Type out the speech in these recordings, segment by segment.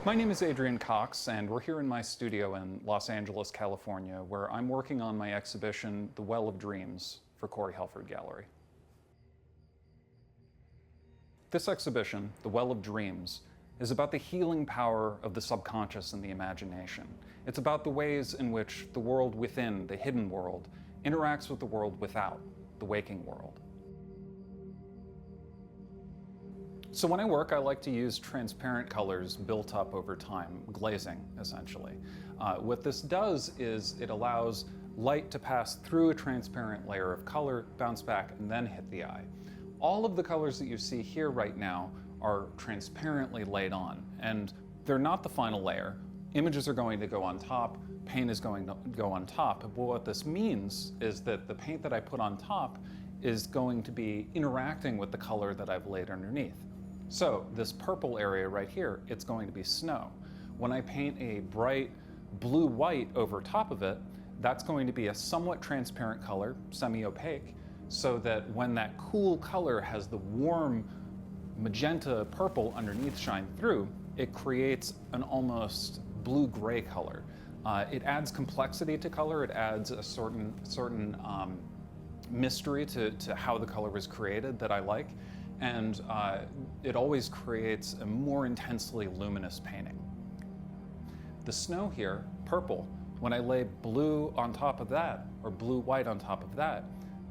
My name is Adrain Cox, and we're here in my studio in Los Angeles, California, where I'm working on my exhibition, The Well of Dreams, for Corey Helford Gallery. This exhibition, The Well of Dreams, is about the healing power of the subconscious and the imagination. It's about the ways in which the world within, the hidden world, interacts with the world without, the waking world. So when I work, I like to use transparent colors built up over time, glazing, essentially. What this does is it allows light to pass through a transparent layer of color, bounce back, and then hit the eye. All of the colors that you see here right now are transparently laid on, and they're not the final layer. Images are going to go on top, paint is going to go on top. But what this means is that the paint that I put on top is going to be interacting with the color that I've laid underneath. So this purple area right here, it's going to be snow. When I paint a bright blue-white over top of it, that's going to be a somewhat transparent color, semi-opaque, so that when that cool color has the warm magenta purple underneath shine through, it creates an almost blue-gray color. It adds complexity to color, it adds a certain mystery to how the color was created that I like. And it always creates a more intensely luminous painting. The snow here, purple, when I lay blue on top of that, or blue-white on top of that,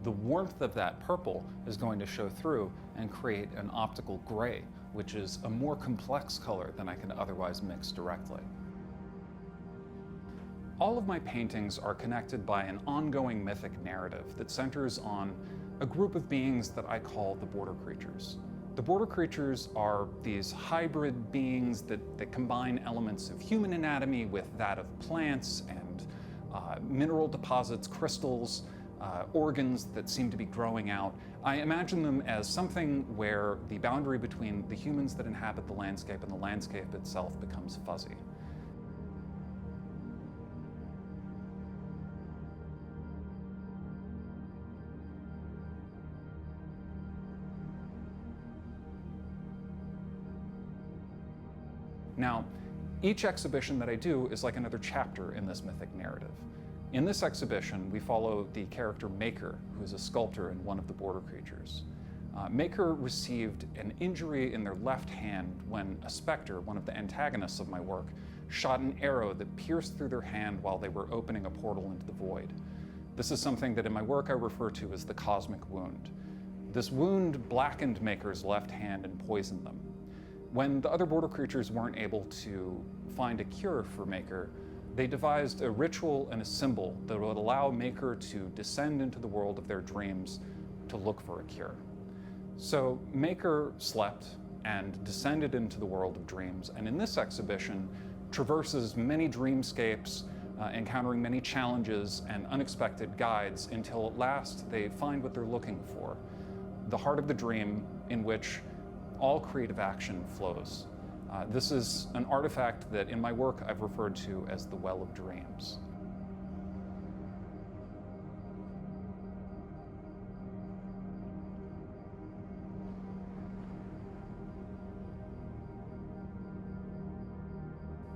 the warmth of that purple is going to show through and create an optical gray, which is a more complex color than I can otherwise mix directly. All of my paintings are connected by an ongoing mythic narrative that centers on a group of beings that I call the border creatures. The border creatures are these hybrid beings that combine elements of human anatomy with that of plants and mineral deposits, crystals, organs that seem to be growing out. I imagine them as something where the boundary between the humans that inhabit the landscape and the landscape itself becomes fuzzy. Now, each exhibition that I do is like another chapter in this mythic narrative. In this exhibition, we follow the character Maker, who is a sculptor and one of the border creatures. Maker received an injury in their left hand when a specter, one of the antagonists of my work, shot an arrow that pierced through their hand while they were opening a portal into the void. This is something that in my work I refer to as the cosmic wound. This wound blackened Maker's left hand and poisoned them. When the other border creatures weren't able to find a cure for Maker, they devised a ritual and a symbol that would allow Maker to descend into the world of their dreams to look for a cure. So Maker slept and descended into the world of dreams, and in this exhibition traverses many dreamscapes, encountering many challenges and unexpected guides until at last they find what they're looking for, the heart of the dream in which all creative action flows. This is an artifact that in my work I've referred to as the Well of Dreams.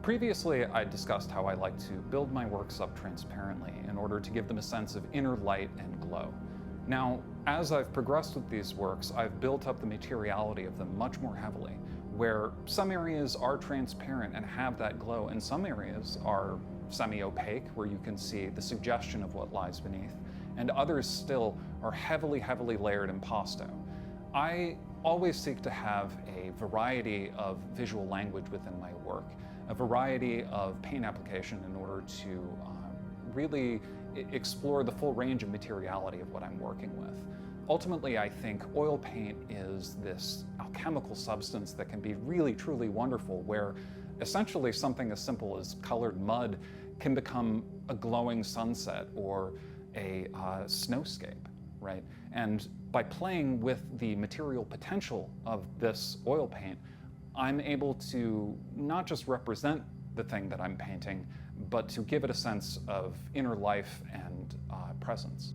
Previously, I discussed how I like to build my works up transparently in order to give them a sense of inner light and glow. Now, as I've progressed with these works, I've built up the materiality of them much more heavily, where some areas are transparent and have that glow, and some areas are semi-opaque, where you can see the suggestion of what lies beneath, and others still are heavily, heavily layered impasto. I always seek to have a variety of visual language within my work, a variety of paint application in order to really explore the full range of materiality of what I'm working with. Ultimately, I think oil paint is this alchemical substance that can be really, truly wonderful, where essentially something as simple as colored mud can become a glowing sunset or a snowscape, right? And by playing with the material potential of this oil paint, I'm able to not just represent the thing that I'm painting, but to give it a sense of inner life and presence.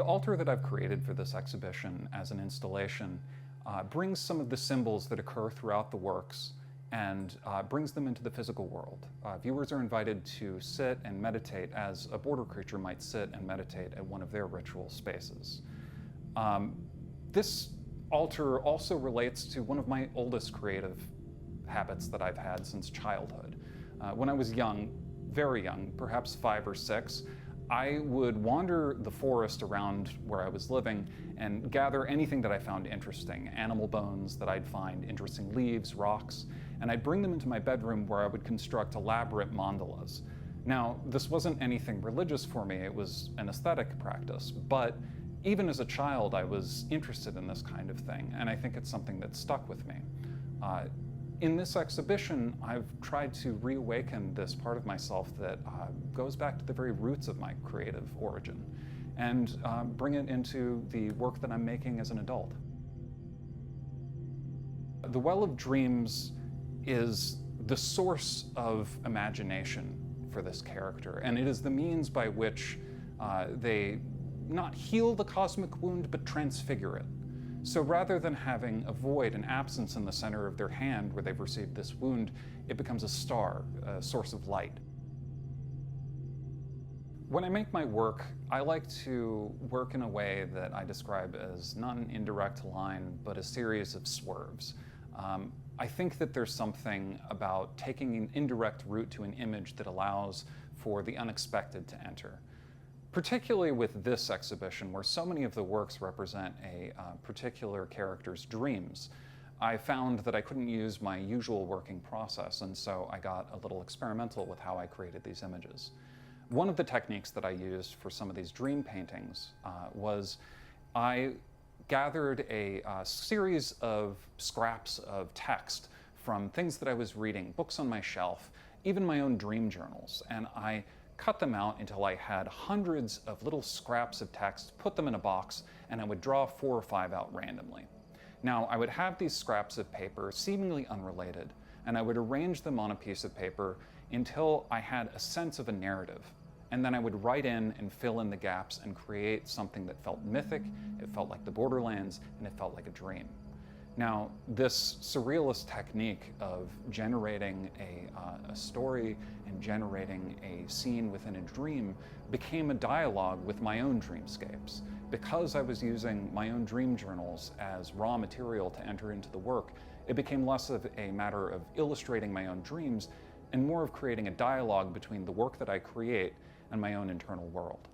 The altar that I've created for this exhibition as an installation brings some of the symbols that occur throughout the works and brings them into the physical world. Viewers are invited to sit and meditate as a border creature might sit and meditate at one of their ritual spaces. This altar also relates to one of my oldest creative habits that I've had since childhood. When I was young, very young, perhaps 5 or 6, I would wander the forest around where I was living and gather anything that I found interesting, animal bones that I'd find, interesting leaves, rocks, and I'd bring them into my bedroom where I would construct elaborate mandalas. Now, this wasn't anything religious for me, it was an aesthetic practice, but even as a child I was interested in this kind of thing, and I think it's something that stuck with me. In this exhibition, I've tried to reawaken this part of myself that goes back to the very roots of my creative origin and bring it into the work that I'm making as an adult. The Well of Dreams is the source of imagination for this character, and it is the means by which they not heal the cosmic wound, but transfigure it. So rather than having a void, an absence in the center of their hand where they've received this wound, it becomes a star, a source of light. When I make my work, I like to work in a way that I describe as not an indirect line, but a series of swerves. I think that there's something about taking an indirect route to an image that allows for the unexpected to enter. Particularly with this exhibition, where so many of the works represent a particular character's dreams, I found that I couldn't use my usual working process, and so I got a little experimental with how I created these images. One of the techniques that I used for some of these dream paintings was I gathered a series of scraps of text from things that I was reading, books on my shelf, even my own dream journals, and I cut them out until I had hundreds of little scraps of text, put them in a box, and I would draw 4 or 5 out randomly. Now, I would have these scraps of paper, seemingly unrelated, and I would arrange them on a piece of paper until I had a sense of a narrative. And then I would write in and fill in the gaps and create something that felt mythic, it felt like the Borderlands, and it felt like a dream. Now, this surrealist technique of generating a story and generating a scene within a dream became a dialogue with my own dreamscapes. Because I was using my own dream journals as raw material to enter into the work, it became less of a matter of illustrating my own dreams and more of creating a dialogue between the work that I create and my own internal world.